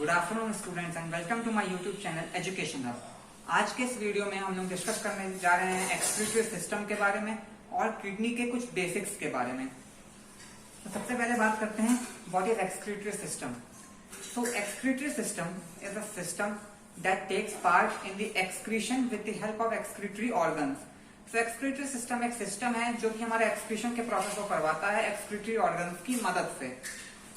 Good afternoon students and welcome to my YouTube channel education hub. आज के इस video में हम लोग डिस्कस करने जा रहे हैं एक्सक्रीटरी सिस्टम के बारे में और किडनी के कुछ बेसिक्स के बारे में। तो सबसे पहले बात करते हैं what is excretory system. So excretory system is a system that takes part in the excretion with the help of excretory organs. So excretory system एक सिस्टम है जो कि हमारे एक्सक्रीशन के प्रोसेस को करवाता है एक्सक्रीटरी ऑर्गन्स की मदद से।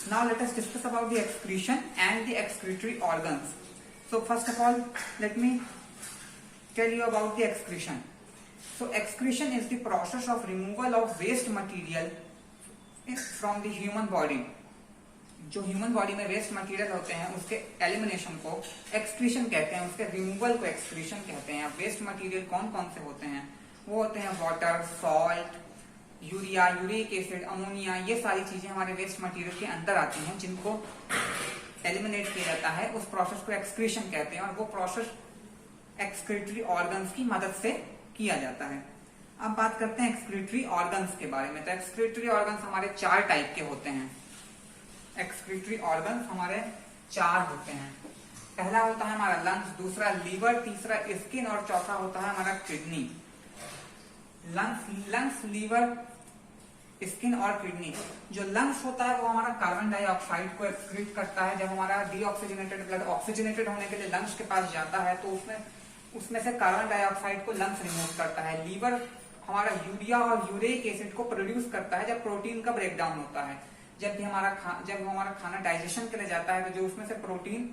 Now let us discuss about the excretion and the excretory organs. So first of all, let me tell you about the excretion. So excretion is the process of removal of waste material from the human body. जो human body में waste material होते हैं उसके elimination को excretion कहते हैं, उसके removal को एक्सक्रीशन कहते हैं। वेस्ट मटेरियल कौन कौन से होते हैं? वो होते हैं water, salt, urea, uric acid, ammonia. ये सारी चीजें हमारे वेस्ट मटेरियल के अंदर आती हैं जिनको एलिमिनेट किया जाता है। उस प्रोसेस को एक्सक्रीशन कहते हैं और वो प्रोसेस एक्सक्रीटरी ऑर्गन्स की मदद से किया जाता है। अब बात करते हैं एक्सक्रीटरी ऑर्गन्स के बारे में। तो एक्सक्रीटरी ऑर्गन्स हमारे 4 टाइप के होते हैं। एक्सक्रीटरी ऑर्गन्स हमारे 4 होते हैं। पहला होता है हमारा लंग्स, दूसरा लीवर, तीसरा स्किन और चौथा होता है हमारा किडनी। लंग्स, लीवर, स्किन और किडनी। जो लंग्स होता है वो हमारा कार्बन डाइऑक्साइड को एक्सक्रीट करता है। जब हमारा डीऑक्सीजनेटेड ब्लड ऑक्सीजनेटेड होने के लिए लंग्स के पास जाता है तो उसमें से कार्बन डाइऑक्साइड को लंग्स रिमूव करता है। लीवर हमारा यूरिया और यूरिक एसिड को प्रोड्यूस करता है जब प्रोटीन का ब्रेकडाउन होता है। जब हमारा खाना डाइजेशन के लिए जाता है तो जो उसमें से प्रोटीन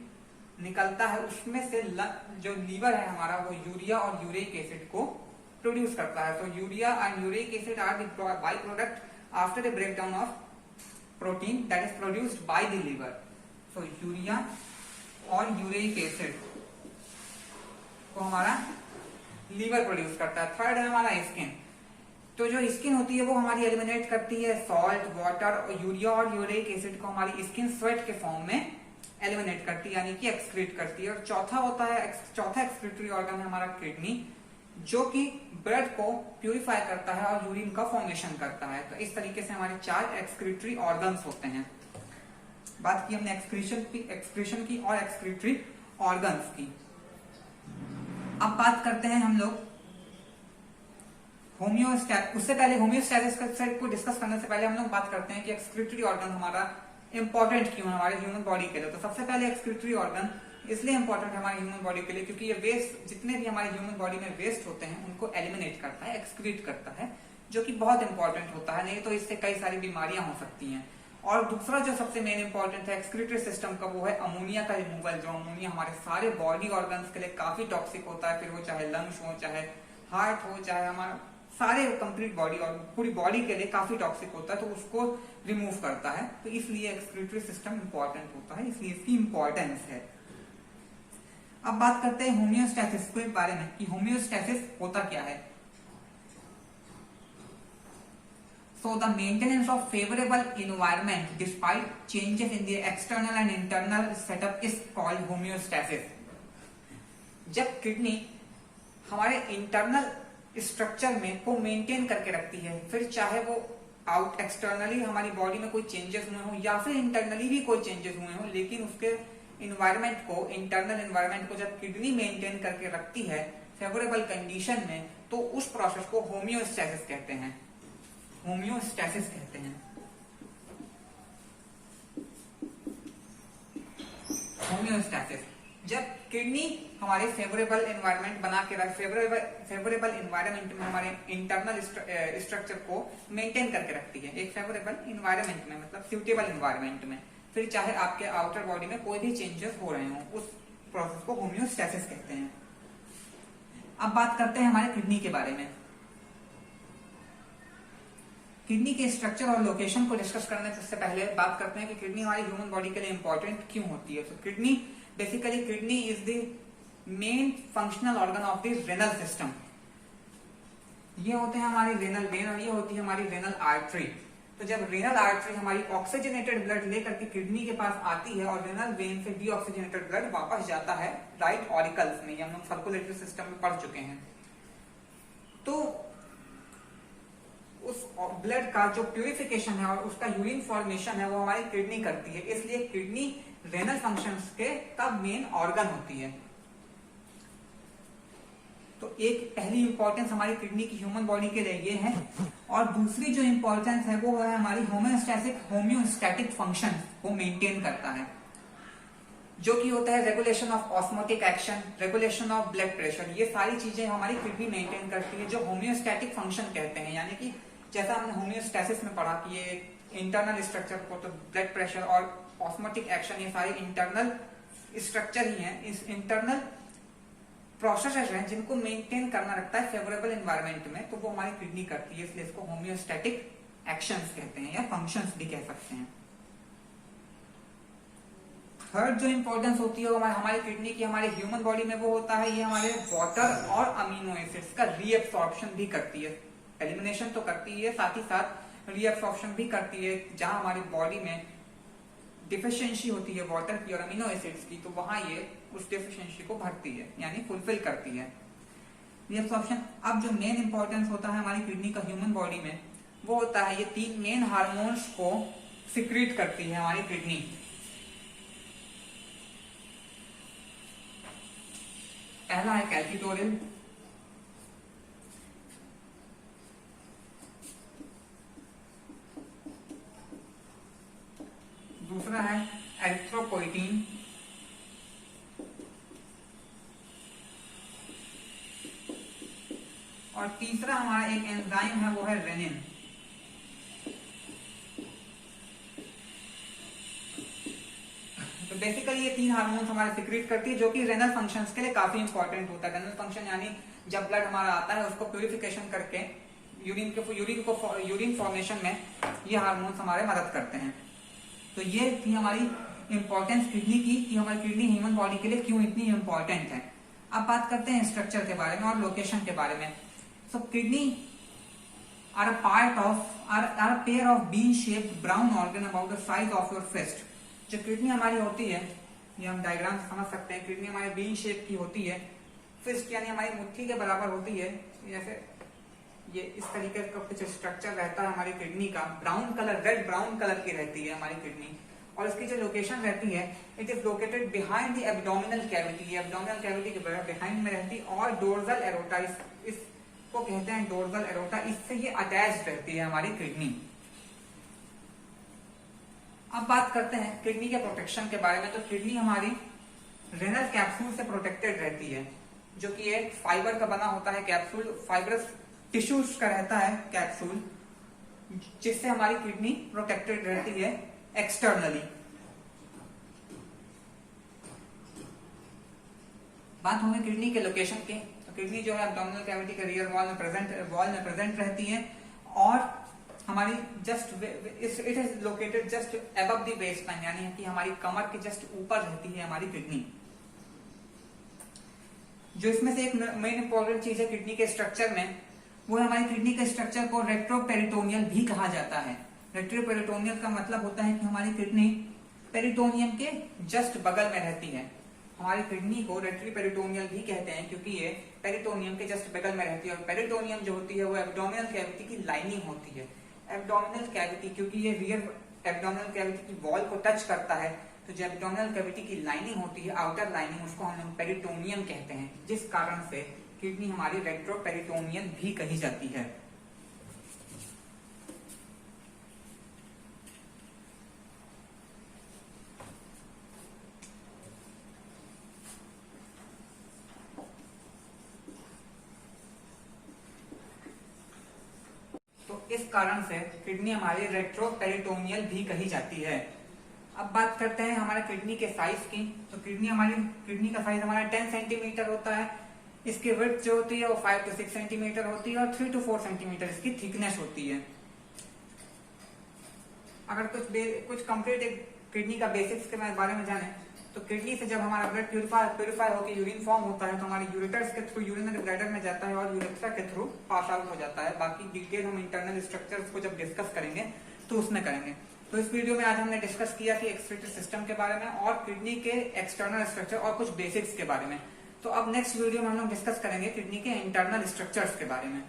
निकलता है उसमें से जो लीवर है हमारा वो यूरिया और यूरिक एसिड को प्रोड्यूस करता है। तो urea and uric acid are the by product after the breakdown of protein that is produced by the liver. So urea और यूरिक एसिड को हमारा लीवर प्रोड्यूस करता है। थर्ड है हमारा स्किन। तो जो स्किन होती है वो हमारी एलिमिनेट करती है सॉल्ट, वाटर, यूरिया और यूरिक एसिड को हमारी स्किन स्वेट के फॉर्म में एलिमिनेट करती है, यानी कि एक्सक्रीट करती है। और चौथा एक्सक्रीटरी ऑर्गन है हमारा किडनी, जो कि ब्लड को प्यूरिफाई करता है और यूरिन का फॉर्मेशन करता है। तो इस तरीके से हमारे 4 एक्सक्रीटरी ऑर्गन्स होते हैं। बात की हमने एक्सक्रीशन की और एक्सक्रीटरी ऑर्गन्स की। अब बात करते हैं हम लोग होम्योस्टैटिस। उससे पहले होम्योस्टैटिस को डिस्कस करने से पहले हम लोग बात करते हैं कि एक्सक्रीटरी ऑर्गन हमारा इंपॉर्टेंट क्यों है हमारे ह्यूमन बॉडी के लिए। तो सबसे पहले एक्सक्रीटरी ऑर्गन इसलिए इंपॉर्टेंट है हमारे ह्यूमन बॉडी के लिए क्योंकि ये वेस्ट, जितने भी हमारे ह्यूमन बॉडी में वेस्ट होते हैं उनको एलिमिनेट करता है, एक्सक्रीट करता है, जो कि बहुत इंपॉर्टेंट होता है। नहीं तो इससे कई सारी बीमारियां हो सकती हैं। और दूसरा जो सबसे मेन इंपॉर्टेंट है एक्सक्रीटरी सिस्टम का, वो है अमोनिया का रिमूवल। जो अमोनिया हमारे सारे बॉडी ऑर्गन्स के लिए काफी टॉक्सिक होता है, फिर वो चाहे लंग्स हो, चाहे हार्ट हो, चाहे हमारा सारे कंप्लीट बॉडी और पूरी बॉडी के लिए काफी टॉक्सिक होता है, तो उसको रिमूव करता है। तो इसलिए एक्सक्रीटरी सिस्टम इंपॉर्टेंट होता है, इसलिए इसकी इंपॉर्टेंस है। अब बात करते हैं होम्योस्टैसिस के बारे में कि होम्योस्टैसिस होता क्या है। So the maintenance of favorable environment despite changes in the external and internal setup is called homeostasis। जब किडनी हमारे इंटरनल स्ट्रक्चर में को मेंटेन करके रखती है, फिर चाहे वो आउट एक्सटर्नली हमारी बॉडी में कोई चेंजेस हुए हो या फिर इंटरनली भी कोई चेंजेस हुए हो, लेकिन उसके इंटरनल एनवायरमेंट को जब किडनी मेंटेन करके रखती है फेवरेबल कंडीशन में, तो उस प्रोसेस को होम्योस्टैसिस कहते हैं। होम्योस्टैसिस कहते हैं। होम्योस्टैसिस जब किडनी हमारे फेवरेबल एनवायरनमेंट बना के फेवरेबल एनवायरनमेंट में हमारे इंटरनल स्ट्रक्चर को मेंटेन करके रखती है, एक फेवरेबल एनवायरनमेंट में, मतलब सुटेबल एनवायरनमेंट में, फिर चाहे आपके आउटर बॉडी में कोई भी चेंजेस हो रहे हो, उस प्रोसेस को होम्योस्टैसिस कहते हैं। अब बात करते हैं हमारे किडनी के बारे में। किडनी के स्ट्रक्चर और लोकेशन को डिस्कस करने से पहले बात करते हैं कि किडनी हमारी ह्यूमन बॉडी के लिए इंपॉर्टेंट क्यों होती है। तो kidney is the main functional organ of the renal system. ये होते हैं हमारी रेनल वेन और ये होती है हमारी रेनल आर्टरी। तो जब रेनल आर्टरी हमारी ऑक्सीजनेटेड ब्लड लेकर के किडनी के पास आती है और रेनल वेन से डीऑक्सीजनेटेड ब्लड वापस जाता है राइट ऑरिकल्स में, ये हम लोग सर्कुलेटरी सिस्टम में पढ़ चुके हैं। तो उस ब्लड का जो प्यूरिफिकेशन है और उसका यूरिन फॉर्मेशन है वो हमारी किडनी करती है। इसलिए किडनी रेनल फंक्शंस के का मेन ऑर्गन होती है। तो एक पहली इंपॉर्टेंस हमारी किडनी की ह्यूमन बॉडी के लिए ये है, और दूसरी जो इंपॉर्टेंस है वो है हमारी होम्योस्टैटिक फंक्शन को मेंटेन करता है, जो कि होता है regulation of osmotic action, regulation of blood pressure. ये सारी चीजें हमारी किडनी मेंटेन करती है, जो होम्योस्टैटिक फंक्शन कहते हैं। यानी कि जैसा हमने होम्योस्टैसिस में पढ़ा कि ये इंटरनल स्ट्रक्चर को, तो ब्लड प्रेशर और ऑस्मोटिक एक्शन ये सारे इंटरनल स्ट्रक्चर ही हैं, इस इंटरनल प्रोसेसेस हैं जिनको मेंटेन करना रखता है फेवरेबल एनवायरनमेंट में, तो वो हमारी किडनी करती है। इसलिए इसको होम्योस्टैटिक एक्शंस कहते हैं या फंक्शंस भी कह सकते हैं। थर्ड जो इंपॉर्टेंस होती है हमारी किडनी की हमारे ह्यूमन बॉडी में, वो होता है ये हमारे वाटर और अमीनो एसिड्स का रीएब्सॉर्प्शन भी करती है। एलिमिनेशन तो करती है, साथ ही साथ रीएब्सॉर्प्शन भी करती है। जहां हमारी बॉडी में डिफिशियंसी होती है वाटर की और अमीनो एसिड्स की, तो वहां ये उस डिफिशियंसी को भरती है, यानी फुलफिल करती है रीएब्सॉर्प्शन। अब जो मेन इंपॉर्टेंस होता है हमारी किडनी का ह्यूमन बॉडी में, वो होता है ये 3 मेन हार्मोन्स को सिक्रीट करती है हमारी किडनी। पहला है कैल्सिटोनिन, दूसरा है एरिथ्रोपोइटीन, और तीसरा हमारा एक एंजाइम है वो है रेनिन। तो बेसिकली ये 3 हार्मोन्स हमारे सिक्रीट करती है, जो कि रेनल फंक्शंस के लिए काफी इंपॉर्टेंट होता है। रेनल फंक्शन यानी जब ब्लड हमारा आता है उसको प्यूरिफिकेशन करके यूरिन फॉर्मेशन में ये हार्मोन्स हमारे मदद करते हैं। तो ये थी हमारी इंपॉर्टेंस किडनी की, कि हमारी किडनी ह्यूमन बॉडी के लिए क्यों इतनी इंपॉर्टेंट है। अब बात करते हैं स्ट्रक्चर के बारे में और लोकेशन के बारे में। So kidney are a pair of bean shaped brown organ about the size of your fist. जो किडनी हमारी होती है, ये हम डायग्राम से समझ सकते हैं, किडनी हमारी बीन शेप की होती है, फिस्ट यानी हमारी मुट्ठी के बराबर होती है। जैसे ये इस तरीके का कुछ स्ट्रक्चर रहता है हमारी किडनी का, brown colour, red brown colour की रहती है हमारी किडनी। और इसकी जो लोकेशन रहती है, it is located behind the abdominal cavity, ये एब्डोमिनल कैविटी के बिहाइंड में रहती है, और डोर्सल एरोटा, इसको कहते हैं डोर्सल एरोटा, इससे ये अटैच्ड रहती है हमारी किडनी। अब बात करते हैं किडनी के प्रोटेक्शन के बारे में। तो किडनी हमारी रेनल कैप्सूल से प्रोटेक्टेड रहती है, जो कि एक फाइबर का बना होता है कैप्सूल, फाइबरस टिश्यूज का रहता है कैप्सूल, जिससे हमारी किडनी प्रोटेक्टेड रहती है एक्सटर्नली। बात होगी किडनी के लोकेशन की। तो किडनी जो है एब्डोमिनल कैविटी के रियर वॉल में प्रेजेंट रहती है, और हमारी just it is located just above the waist line, यानी कि हमारी कमर के जस्ट ऊपर रहती है हमारी किडनी। जो इसमें से एक मेन इंपॉर्टेंट चीज है किडनी के स्ट्रक्चर में, वो हमारी किडनी के स्ट्रक्चर को रेट्रोपेरिटोनियल भी कहा जाता है। रेट्रोपेरिटोनियल का मतलब होता है कि हमारी किडनी पेरिटोनियम के जस्ट बगल में रहती है। हमारी किडनी को रेट्रोपेरिटोनियल भी कहते हैं क्योंकि ये पेरिटोनियम के जस्ट बगल में रहती है, और पेरिटोनियम जो होती है वो एब्डोमिनल कैविटी की लाइनिंग होती है। एब्डोमिनल कैविटी, क्योंकि ये रियर एब्डोमिनल कैविटी की वॉल को टच करता है, तो जो एब्डोमिनल कैविटी की लाइनिंग होती है, आउटर लाइनिंग, उसको हम लोग पेरिटोनियम कहते हैं, जिस कारण से किडनी हमारी रेट्रोपेरिटोनियल भी कही जाती है। तो इस कारण से किडनी हमारी रेट्रोपेरिटोनियल भी कही जाती है। अब बात करते हैं हमारे किडनी के साइज की। तो किडनी का साइज हमारा 10 सेंटीमीटर होता है। इसकी विड्थ जो होती है वो 5 to 6 सेंटीमीटर होती है, और 3 to 4 सेंटीमीटर इसकी थिकनेस होती है। अगर कुछ कंप्लीट किडनी का बेसिक्स के बारे में जाने, तो किडनी से जब हमारा ब्लड प्यूरिफाई होकर यूरिन फॉर्म होता है, तो हमारी यूरेटर्स के थ्रू यूरिनरी ब्लैडर में जाता है और यूरेथ्रा के थ्रू पास आउट हो जाता है। बाकी डिटेल हम इंटरनल स्ट्रक्चर्स को जब डिस्कस करेंगे तो उसमें करेंगे। तो इस वीडियो में आज हमने डिस्कस किया कि एक्सक्रीटरी सिस्टम के बारे में और किडनी के एक्सटर्नल स्ट्रक्चर और कुछ बेसिक्स के बारे में। तो अब नेक्स्ट वीडियो में हम लोग डिस्कस करेंगे किडनी के इंटरनल स्ट्रक्चर्स के बारे में।